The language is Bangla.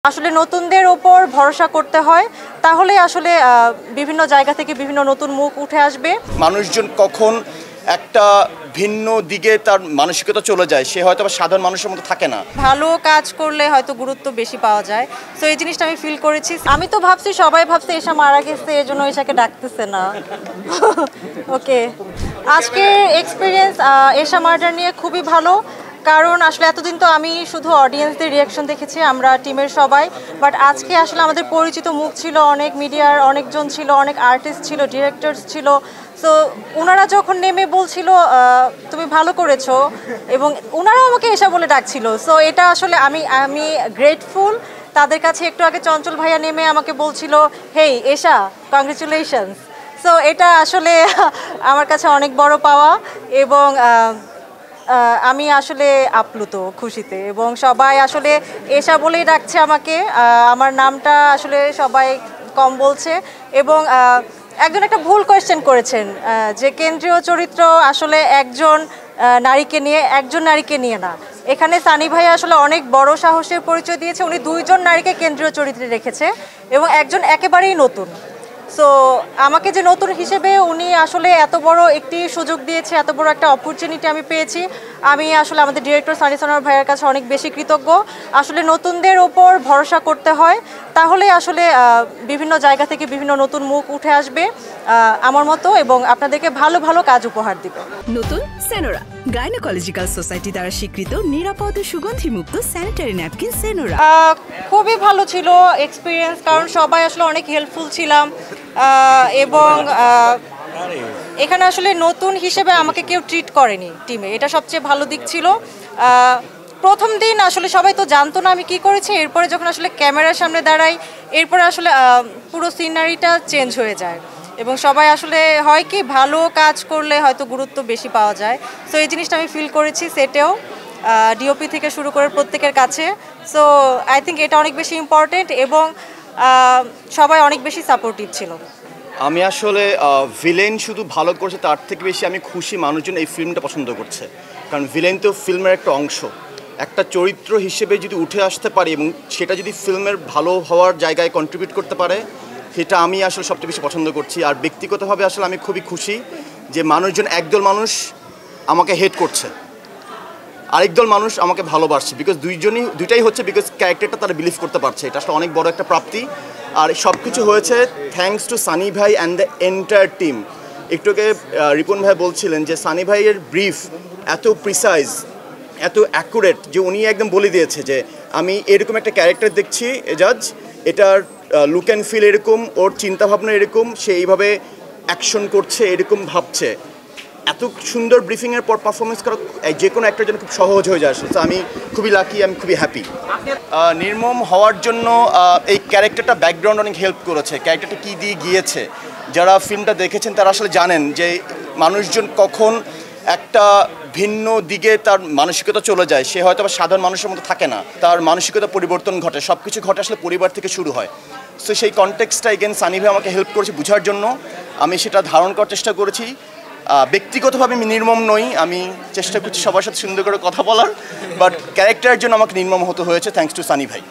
আসলে নতুনদের উপর ভরসা করতে হয়, তাহলে আসলে বিভিন্ন জায়গা থেকে বিভিন্ন নতুন মুখ উঠে আসবে। মানুষজন কখন একটা ভিন্ন দিকে তার মানসিকতা চলে যায়, সে হয়তো সাধারণ মানুষের মতো থাকে না। ভালো কাজ করলে হয়তো গুরুত্ব বেশি পাওয়া যায়, তো এই জিনিসটা আমি ফিল করেছি। আমি তো ভাবছি সবাই ভাবছে এশা মারা গেছে, এই জন্য এশাকে ডাকতেছে না। ওকে, আজকের এক্সপিরিয়েন্স এশা মার্ডার নিয়ে খুবই ভালো, কারণ আসলে এতদিন তো আমি শুধু অডিয়েন্সদের রিয়াকশন দেখেছি, আমরা টিমের সবাই। বাট আজকে আসলে আমাদের পরিচিত মুখ ছিল, অনেক মিডিয়ার অনেকজন ছিল, অনেক আর্টিস্ট ছিল, ডিরেক্টরস ছিল। সো ওনারা যখন নেমে বলছিল তুমি ভালো করেছো, এবং ওনারাও আমাকে এসা বলে ডাকছিল। সো এটা আসলে আমি গ্রেটফুল তাদের কাছে। একটু আগে চঞ্চল ভাইয়া নেমে আমাকে বলছিল হেই এশা, কংগ্রেচুলেশনস। সো এটা আসলে আমার কাছে অনেক বড় পাওয়া, এবং আমি আসলে আপ্লুত খুশিতে, এবং সবাই আসলে এশা বলেই ডাকছে আমাকে। আমার নামটা আসলে সবাই কম বলছে, এবং একজন একটা ভুল কোয়েশ্চেন করেছেন যে কেন্দ্রীয় চরিত্র আসলে একজন নারীকে নিয়ে না। এখানে সানি ভাই আসলে অনেক বড় সাহসের পরিচয় দিয়েছে, উনি দুইজন নারীকে কেন্দ্রীয় চরিত্রে রেখেছে, এবং একজন একেবারেই নতুন। সো আমাকে যে নতুন হিসেবে উনি আসলে এত বড় একটি সুযোগ দিয়েছে, এত বড় একটা অপরচুনিটি আমি পেয়েছি। আমি আসলে আমাদের ডিরেক্টর সানি সোনার ভাইয়ের কাছে অনেক বেশি কৃতজ্ঞ। আসলে নতুনদের ওপর ভরসা করতে হয়, তাহলে আসলে বিভিন্ন জায়গা থেকে বিভিন্ন নতুন মুখ উঠে আসবে আমার মতো, এবং আপনাদেরকে ভালো ভালো কাজ উপহার দিবে। নতুন সেনোরা, গাইনোকোলজিক্যাল সোসাইটি দ্বারা স্বীকৃত নিরাপদ ও সুগন্ধিমুক্ত স্যানিটারি ন্যাপকিন সেনোরা। খুবই ভালো ছিল এক্সপিরিয়েন্স, কারণ সবাই আসলে অনেক হেল্পফুল ছিলাম, এবং এখানে আসলে নতুন হিসেবে আমাকে কেউ ট্রিট করেনি টিমে, এটা সবচেয়ে ভালো দিক ছিল। প্রথম দিন আসলে সবাই তো জানতো না আমি কি করেছি, এরপরে যখন আসলে ক্যামেরার সামনে দাঁড়াই, এরপরে আসলে পুরো সিনারিটা চেঞ্জ হয়ে যায়, এবং সবাই আসলে হয় কি ভালো কাজ করলে হয়তো গুরুত্ব বেশি পাওয়া যায়। সো এই জিনিসটা আমি ফিল করেছি সেটেও, ডিওপি থেকে শুরু করে প্রত্যেকের কাছে। সো আই থিঙ্ক এটা অনেক বেশি ইম্পর্টেন্ট, এবং সবাই অনেক বেশি সাপোর্টিভ ছিল। আমি আসলে ভিলেন শুধু ভালো করছে তার থেকে বেশি আমি খুশি মানুষজন এই ফিল্মটা পছন্দ করছে, কারণ ভিলেন তো ফিল্মের একটা অংশ। একটা চরিত্র হিসেবে যদি উঠে আসতে পারি এবং সেটা যদি ফিল্মের ভালো হওয়ার জায়গায় কন্ট্রিবিউট করতে পারে, সেটা আমি আসলে সবচেয়ে বেশি পছন্দ করছি। আর ব্যক্তিগতভাবে আসলে আমি খুবই খুশি যে মানুষজন, একদল মানুষ আমাকে হেট করছে, আরেকদল মানুষ আমাকে ভালোবাসছে, বিকজ দুইটাই হচ্ছে বিকজ ক্যারেক্টারটা তারা বিলিভ করতে পারছে। এটা আসলে অনেক বড় একটা প্রাপ্তি। আর সব কিছু হয়েছে থ্যাঙ্কস টু সানি ভাই অ্যান্ড দ্য এন্টায়ার টিম। একটুকে রিপন ভাই বলছিলেন যে সানি ভাইয়ের ব্রিফ এত প্রিসাইজ, এত অ্যাকুরেট, যে উনি একদম বলে দিয়েছে যে আমি এরকম একটা ক্যারেক্টার দেখছি এজাজ, এটার লুক অ্যান্ড ফিল এরকম, ওর চিন্তাভাবনা এরকম, সে এইভাবে অ্যাকশন করছে, এরকম ভাবছে। এত সুন্দর ব্রিফিংয়ের পর পারফরমেন্স করা যে কোনো একটার জন্য খুব সহজ হয়ে যায়। তো আমি খুবই লাকি, আমি খুবই হ্যাপি। নির্মম হওয়ার জন্য এই ক্যারেক্টারটা ব্যাকগ্রাউন্ড অনেক হেল্প করেছে। ক্যারেক্টারটা কী দিয়ে গিয়েছে, যারা ফিল্মটা দেখেছেন তারা আসলে জানেন যে মানুষজন কখন একটা ভিন্ন দিকে তার মানসিকতা চলে যায়, সে হয়তো সাধারণ মানুষের মতো থাকে না, তার মানসিকতা পরিবর্তন ঘটে। সব কিছু ঘটে আসলে পরিবার থেকে শুরু হয়। সো সেই কনটেক্সটটা এগেন সানি ভাই আমাকে হেল্প করেছে বোঝার জন্য, আমি সেটা ধারণ করার চেষ্টা করেছি। ব্যক্তিগতভাবে আমি নির্মম নই, আমি চেষ্টা করছি সবার সাথে সুন্দর করে কথা বলার, বাট ক্যারেক্টারের জন্য আমাকে নির্মম হতে হয়েছে থ্যাঙ্কস টু সানি ভাই।